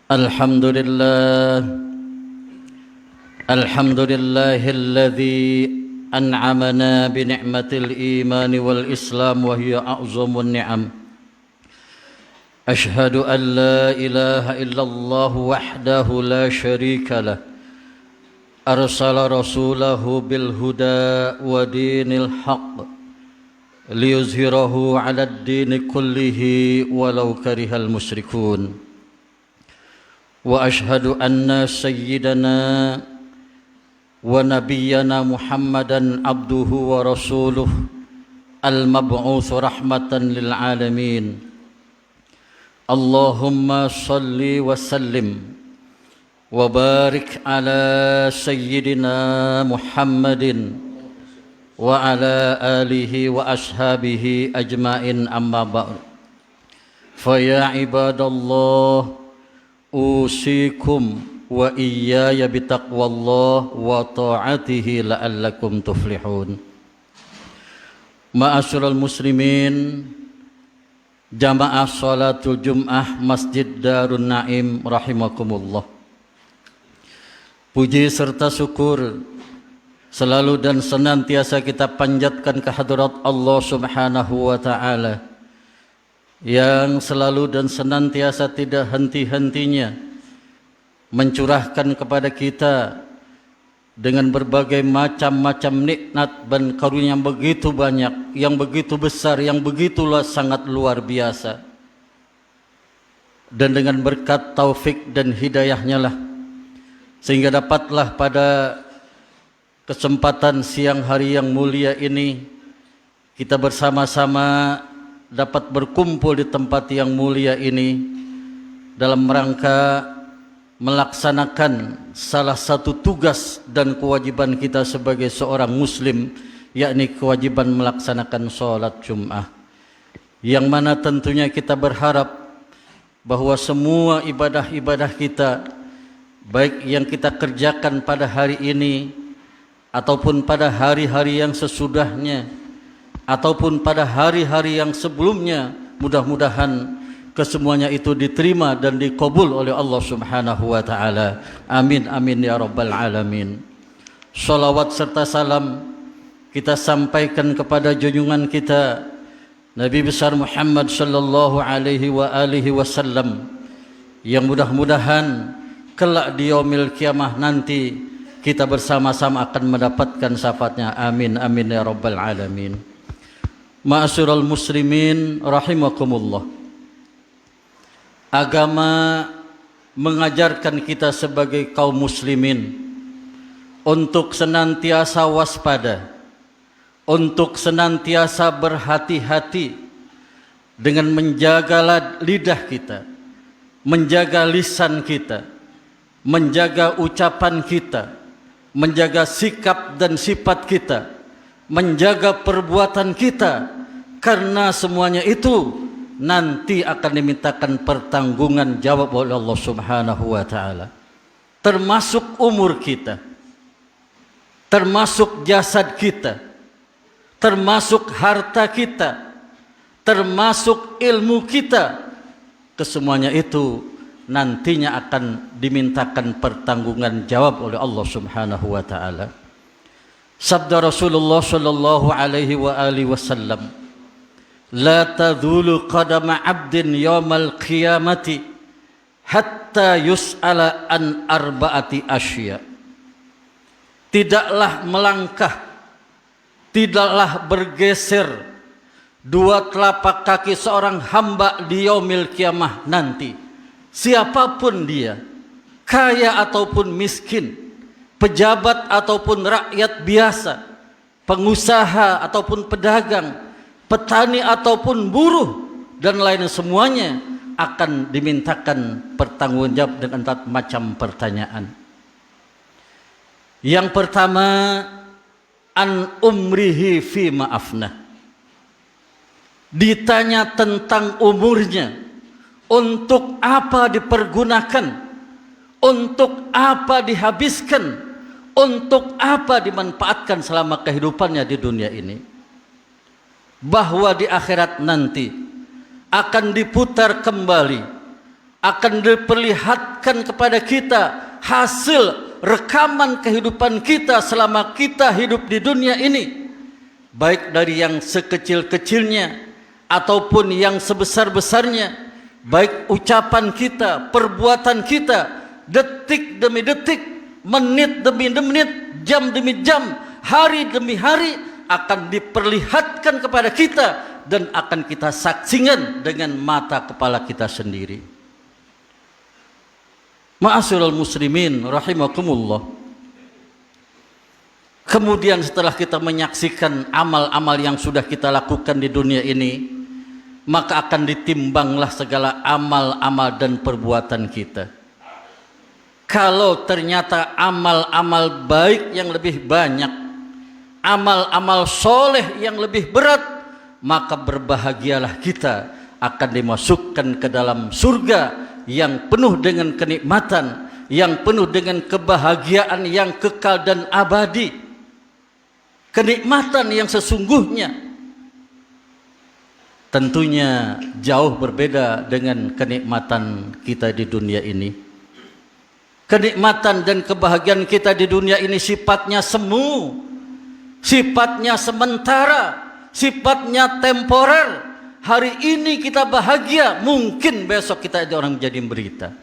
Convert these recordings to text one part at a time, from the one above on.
Alhamdulillah, alhamdulillahilladzi an'amana bi ni'matil iman wal islam wa hiya a'zamun ni'am. Ashhadu an la ilaha illallah wahdahu la syarika lah. Arsala rasulahu bil huda wa dinil haqq liyuzhirahu 'alad dini kullihi walau karihal musyrikun. Wa ashhadu anna sayyidana wa nabiyyana Muhammadan abduhu wa rasuluh al-mab'uts rahmatan lil alamin. Allahumma salli wa sallim wa barik ala sayyidina Muhammadin wa ala alihi wa ashabihi ajmain, amma ba'd. Fa ya ibadallah, usikum wa iyaya bitaqwallah wa ta'atihi la'allakum tuflihun. Ma'asyiral muslimin, jamaah salatul Jum'ah Masjid Darun Naim rahimakumullah. Puji serta syukur selalu dan senantiasa kita panjatkan kehadirat Allah Subhanahu wa ta'ala yang selalu dan senantiasa tidak henti-hentinya mencurahkan kepada kita dengan berbagai macam-macam nikmat dan karunia yang begitu banyak, yang begitu besar, yang begitulah sangat luar biasa. Dan dengan berkat taufik dan hidayahnya lah, sehingga dapatlah pada kesempatan siang hari yang mulia ini kita bersama-sama dapat berkumpul di tempat yang mulia ini dalam rangka melaksanakan salah satu tugas dan kewajiban kita sebagai seorang muslim, yakni kewajiban melaksanakan sholat Jum'ah, yang mana tentunya kita berharap bahwa semua ibadah-ibadah kita, baik yang kita kerjakan pada hari ini ataupun pada hari-hari yang sesudahnya ataupun pada hari-hari yang sebelumnya, mudah-mudahan kesemuanya itu diterima dan dikabul oleh Allah Subhanahu wa ta'ala. Amin amin ya rabbal alamin. Salawat serta salam kita sampaikan kepada junjungan kita Nabi besar Muhammad sallallahu alaihi wa alihi wasallam, yang mudah-mudahan kelak di yaumil kiamah nanti kita bersama-sama akan mendapatkan syafaatnya. Amin amin ya rabbal alamin. Ma'asyiral muslimin rahimakumullah. Agama mengajarkan kita sebagai kaum muslimin untuk senantiasa waspada, untuk senantiasa berhati-hati dengan menjaga lidah kita, menjaga lisan kita, menjaga ucapan kita, menjaga sikap dan sifat kita, menjaga perbuatan kita, karena semuanya itu nanti akan dimintakan pertanggungan jawab oleh Allah Subhanahu wa ta'ala, termasuk umur kita, termasuk jasad kita, termasuk harta kita, termasuk ilmu kita. Kesemuanya itu nantinya akan dimintakan pertanggungan jawab oleh Allah Subhanahu wa ta'ala. Sabda Rasulullah sallallahu alaihi wa alihi wasallam, la tadhulu qadama 'abdin yaumal qiyamati hatta yus'ala an arba'ati asya. Tidaklah melangkah, tidaklah bergeser dua telapak kaki seorang hamba di yaumil kiamah nanti, siapapun dia, kaya ataupun miskin, pejabat ataupun rakyat biasa, pengusaha ataupun pedagang, petani ataupun buruh, dan lain semuanya akan dimintakan pertanggungjawab dengan empat macam pertanyaan. Yang pertama, an umrihi fi ma'afnah. Ditanya tentang umurnya, untuk apa dipergunakan, untuk apa dihabiskan, untuk apa dimanfaatkan selama kehidupannya di dunia ini. Bahwa di akhirat nanti akan diputar kembali, akan diperlihatkan kepada kita hasil rekaman kehidupan kita selama kita hidup di dunia ini, baik dari yang sekecil-kecilnya ataupun yang sebesar-besarnya, baik ucapan kita, perbuatan kita, detik demi detik, menit demi menit, jam demi jam, hari demi hari akan diperlihatkan kepada kita dan akan kita saksikan dengan mata kepala kita sendiri. Ma'asyiral muslimin rahimakumullah. Kemudian setelah kita menyaksikan amal-amal yang sudah kita lakukan di dunia ini, maka akan ditimbanglah segala amal-amal dan perbuatan kita. Kalau ternyata amal-amal baik yang lebih banyak, amal-amal soleh yang lebih berat, maka berbahagialah kita akan dimasukkan ke dalam surga yang penuh dengan kenikmatan, yang penuh dengan kebahagiaan yang kekal dan abadi. Kenikmatan yang sesungguhnya tentunya jauh berbeda dengan kenikmatan kita di dunia ini. Kenikmatan dan kebahagiaan kita di dunia ini sifatnya semu, sifatnya sementara, sifatnya temporer. Hari ini kita bahagia, mungkin besok kita jadi orang jadi berita.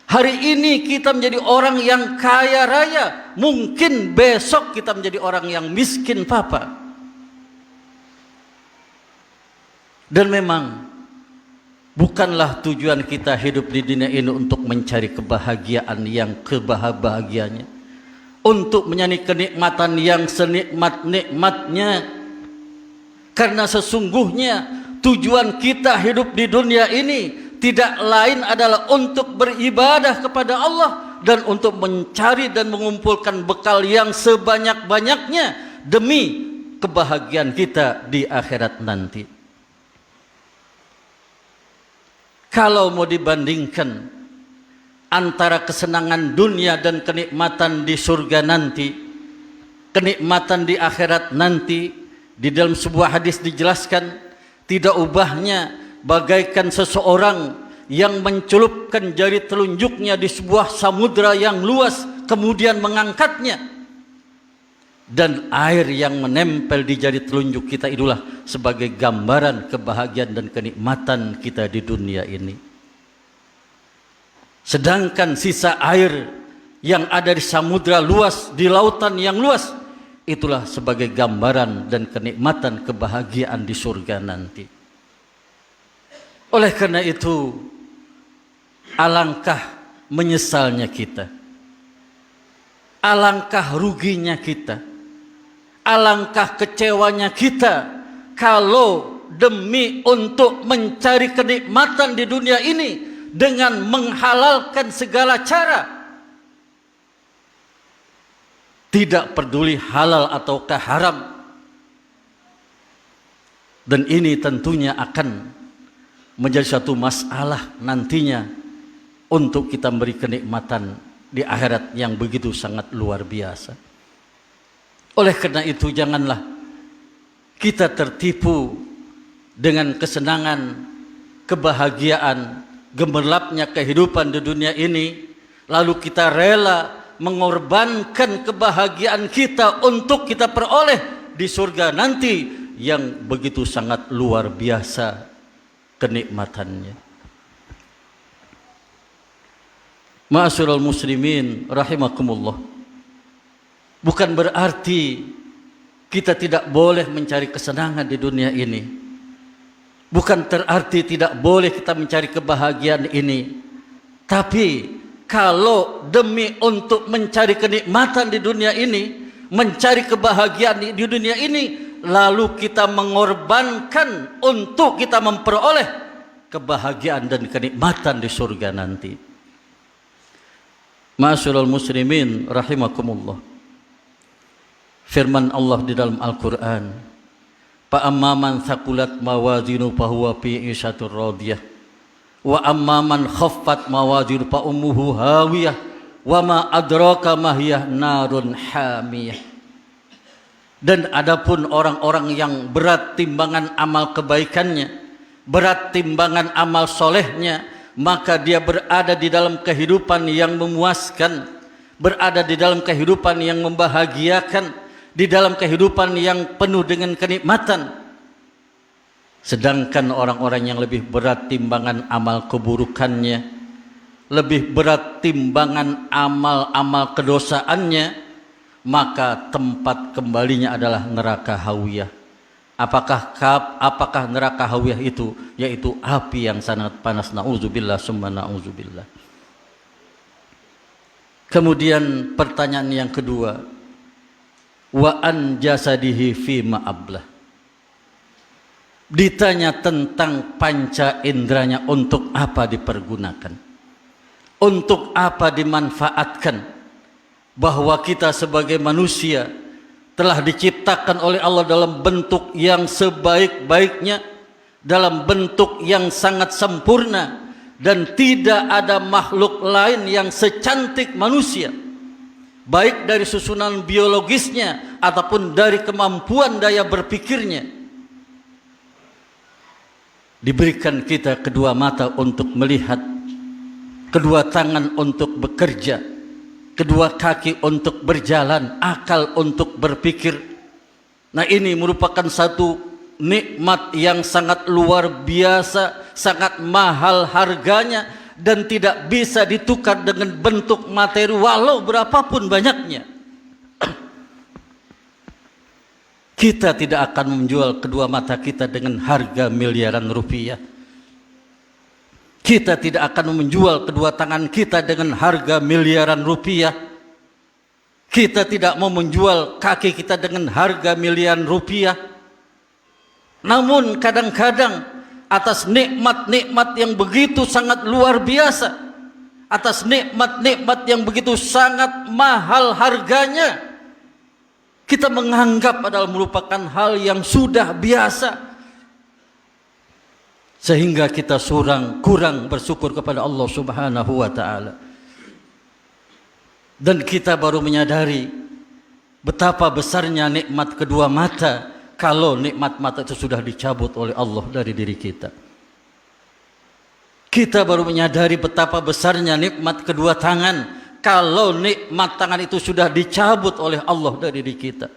Hari ini kita menjadi orang yang kaya raya, mungkin besok kita menjadi orang yang miskin papa. Dan memang bukanlah tujuan kita hidup di dunia ini untuk mencari kebahagiaan yang kebahagiaannya, untuk menyanyi kenikmatan yang senikmat-nikmatnya. Karena sesungguhnya tujuan kita hidup di dunia ini tidak lain adalah untuk beribadah kepada Allah dan untuk mencari dan mengumpulkan bekal yang sebanyak-banyaknya demi kebahagiaan kita di akhirat nanti. Kalau mau dibandingkan antara kesenangan dunia dan kenikmatan di surga nanti, kenikmatan di akhirat nanti, di dalam sebuah hadis dijelaskan tidak ubahnya bagaikan seseorang yang mencelupkan jari telunjuknya di sebuah samudra yang luas, kemudian mengangkatnya, dan air yang menempel di jari telunjuk kita itulah sebagai gambaran kebahagiaan dan kenikmatan kita di dunia ini. Sedangkan sisa air yang ada di samudra luas, di lautan yang luas, itulah sebagai gambaran dan kenikmatan kebahagiaan di surga nanti. Oleh karena itu, alangkah menyesalnya kita, alangkah ruginya kita, alangkah kecewanya kita kalau demi untuk mencari kenikmatan di dunia ini dengan menghalalkan segala cara, tidak peduli halal ataukah haram. Dan ini tentunya akan menjadi satu masalah nantinya untuk kita beri kenikmatan di akhirat yang begitu sangat luar biasa. Oleh karena itu, janganlah kita tertipu dengan kesenangan, kebahagiaan, gemerlapnya kehidupan di dunia ini, lalu kita rela mengorbankan kebahagiaan kita untuk kita peroleh di surga nanti yang begitu sangat luar biasa kenikmatannya. Ma'asyiral muslimin rahimakumullah. Bukan berarti kita tidak boleh mencari kesenangan di dunia ini. Bukan berarti tidak boleh kita mencari kebahagiaan ini. Tapi kalau demi untuk mencari kenikmatan di dunia ini, mencari kebahagiaan di dunia ini, lalu kita mengorbankan untuk kita memperoleh kebahagiaan dan kenikmatan di surga nanti. Ma'asyiral muslimin rahimakumullah. Firman Allah di dalam Al-Quran, fa amman thaqulat mawazinu fahuwa fi 'ishatir radiyah wa amman khaffat mawazinu fa ummuhu hawiyah wa ma adraka ma hiya narun hamiyah. Dan adapun orang-orang yang berat timbangan amal kebaikannya, berat timbangan amal solehnya, maka dia berada di dalam kehidupan yang memuaskan, berada di dalam kehidupan yang membahagiakan, di dalam kehidupan yang penuh dengan kenikmatan. Sedangkan orang-orang yang lebih berat timbangan amal keburukannya, lebih berat timbangan amal-amal kedosaannya, maka tempat kembalinya adalah neraka hawiyah. Apakah neraka hawiyah itu? Yaitu api yang sangat panas. Na'udzubillah summa na'udzubillah. Kemudian pertanyaan yang kedua, wa an jasadihi fi ma'ablah. Ditanya tentang panca indranya, untuk apa dipergunakan, untuk apa dimanfaatkan. Bahwa kita sebagai manusia telah diciptakan oleh Allah dalam bentuk yang sebaik-baiknya, dalam bentuk yang sangat sempurna, dan tidak ada makhluk lain yang secantik manusia, baik dari susunan biologisnya ataupun dari kemampuan daya berpikirnya. Diberikan kita kedua mata untuk melihat, kedua tangan untuk bekerja, kedua kaki untuk berjalan, akal untuk berpikir. Nah, ini merupakan satu nikmat yang sangat luar biasa, sangat mahal harganya, dan tidak bisa ditukar dengan bentuk materi walau berapapun banyaknya. Kita tidak akan menjual kedua mata kita dengan harga miliaran rupiah. Kita tidak akan menjual kedua tangan kita dengan harga miliaran rupiah. Kita tidak mau menjual kaki kita dengan harga miliaran rupiah. Namun kadang-kadang atas nikmat-nikmat yang begitu sangat luar biasa, atas nikmat-nikmat yang begitu sangat mahal harganya, kita menganggap adalah merupakan hal yang sudah biasa, sehingga kita kurang bersyukur kepada Allah Subhanahu wa ta'ala. Dan kita baru menyadari betapa besarnya nikmat kedua mata kalau nikmat mata itu sudah dicabut oleh Allah dari diri kita. Kita baru menyadari betapa besarnya nikmat kedua tangan kalau nikmat tangan itu sudah dicabut oleh Allah dari diri kita.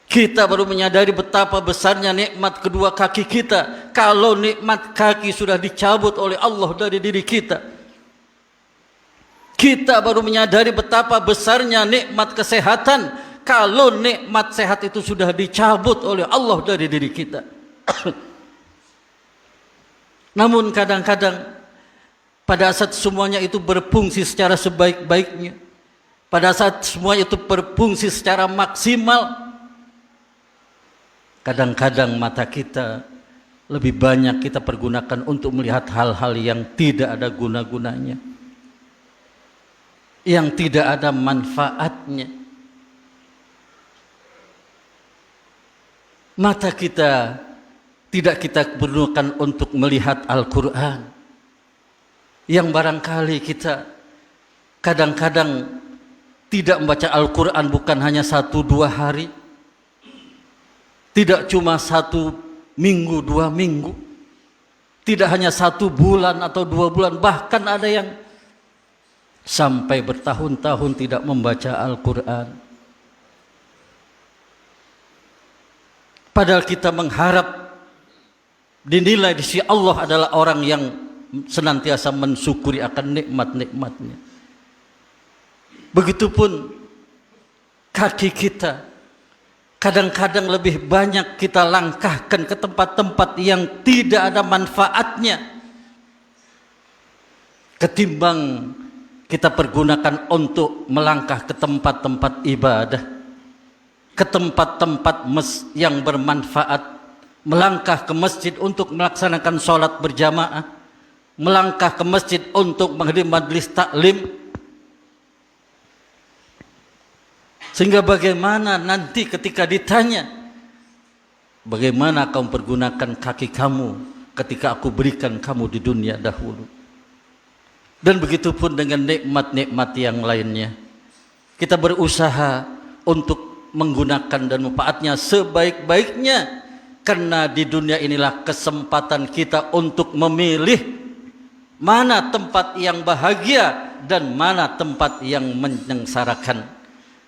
Kita baru menyadari betapa besarnya nikmat kedua kaki kita kalau nikmat kaki sudah dicabut oleh Allah dari diri kita. Kita baru menyadari betapa besarnya nikmat kesehatan kalau nikmat sehat itu sudah dicabut oleh Allah dari diri kita. Namun kadang-kadang pada saat semuanya itu berfungsi secara sebaik-baiknya, pada saat semuanya itu berfungsi secara maksimal, kadang-kadang mata kita lebih banyak kita pergunakan untuk melihat hal-hal yang tidak ada guna-gunanya, yang tidak ada manfaatnya. Mata kita tidak kita pergunakan untuk melihat Al-Quran, yang barangkali kita kadang-kadang tidak membaca Al-Quran bukan hanya 1-2 hari, tidak cuma 1 minggu, 2 minggu, tidak hanya 1 bulan atau 2 bulan, bahkan ada yang sampai bertahun-tahun tidak membaca Al-Quran. Padahal kita mengharap dinilai di sisi Allah adalah orang yang senantiasa mensyukuri akan nikmat-nikmatnya. Begitupun kaki kita, kadang-kadang lebih banyak kita langkahkan ke tempat-tempat yang tidak ada manfaatnya ketimbang kita pergunakan untuk melangkah ke tempat-tempat ibadah, ke tempat-tempat yang bermanfaat, melangkah ke masjid untuk melaksanakan sholat berjamaah, melangkah ke masjid untuk menghadiri majelis taklim. Sehingga bagaimana nanti ketika ditanya, bagaimana kamu pergunakan kaki kamu ketika aku berikan kamu di dunia dahulu. Dan begitu pun dengan nikmat-nikmat yang lainnya. Kita berusaha untuk menggunakan dan memanfaatnya sebaik-baiknya, karena di dunia inilah kesempatan kita untuk memilih mana tempat yang bahagia dan mana tempat yang menyengsarakan.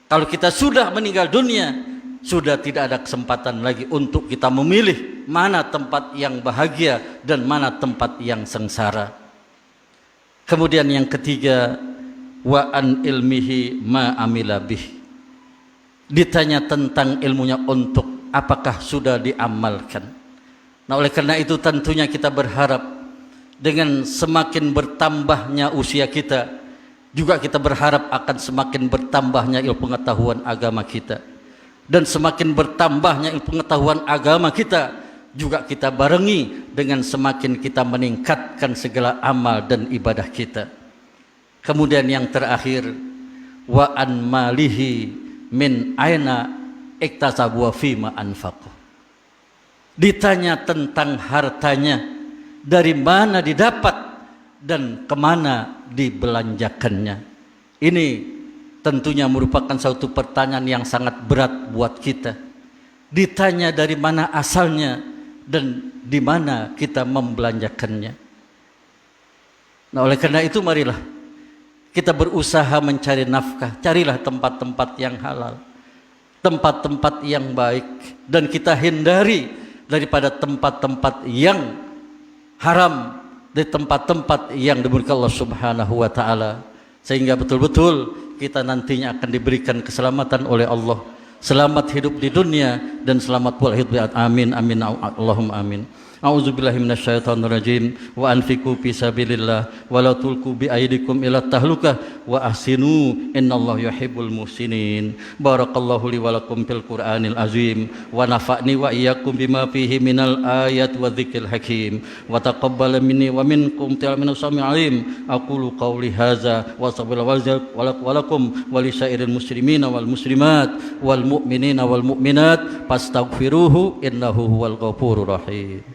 Kalau kita sudah meninggal dunia, sudah tidak ada kesempatan lagi untuk kita memilih mana tempat yang bahagia dan mana tempat yang sengsara. Kemudian yang ketiga, wa an ilmihi ma amila bih. Ditanya tentang ilmunya untuk apakah sudah diamalkan. Nah, oleh karena itu tentunya kita berharap dengan semakin bertambahnya usia kita, juga kita berharap akan semakin bertambahnya ilmu pengetahuan agama kita. Dan semakin bertambahnya ilmu pengetahuan agama kita, juga kita barengi dengan semakin kita meningkatkan segala amal dan ibadah kita. Kemudian yang terakhir, wa an malihi min aina iktasabu wa fima anfaqu. Ditanya tentang hartanya, dari mana didapat dan kemana dibelanjakannya. Ini tentunya merupakan suatu pertanyaan yang sangat berat buat kita. Ditanya dari mana asalnya dan di mana kita membelanjakannya. Nah, oleh karena itu marilah kita berusaha mencari nafkah. Carilah tempat-tempat yang halal, tempat-tempat yang baik, dan kita hindari daripada tempat-tempat yang haram, dari tempat-tempat yang dimurkai Allah Subhanahu wa taala, sehingga betul-betul kita nantinya akan diberikan keselamatan oleh Allah. Selamat hidup di dunia dan selamat pula hidup di akhirat. Amin amin Allahumma amin. A'udzubillahi minasyaitonirrajim. Wa anfiqu fi sabilillah wa la tulqu bi aydikum ila tahlukah wa ahsinu innallaha yuhibbul muhsinin. Barakallahu li wa lakum fil Qur'anil azim wa nafa'ni wa iyyakum bima fihi minal ayat wa dzikril hakim wa taqabbal minni wa minkum ta'ala sami'il alim. Aqulu qawli hadza wa astaghfirullaha wa lakum wa li sairil muslimina wal muslimat wal mu'minina wal mu'minat fastaghfiruhu innahu huwal ghafurur rahim.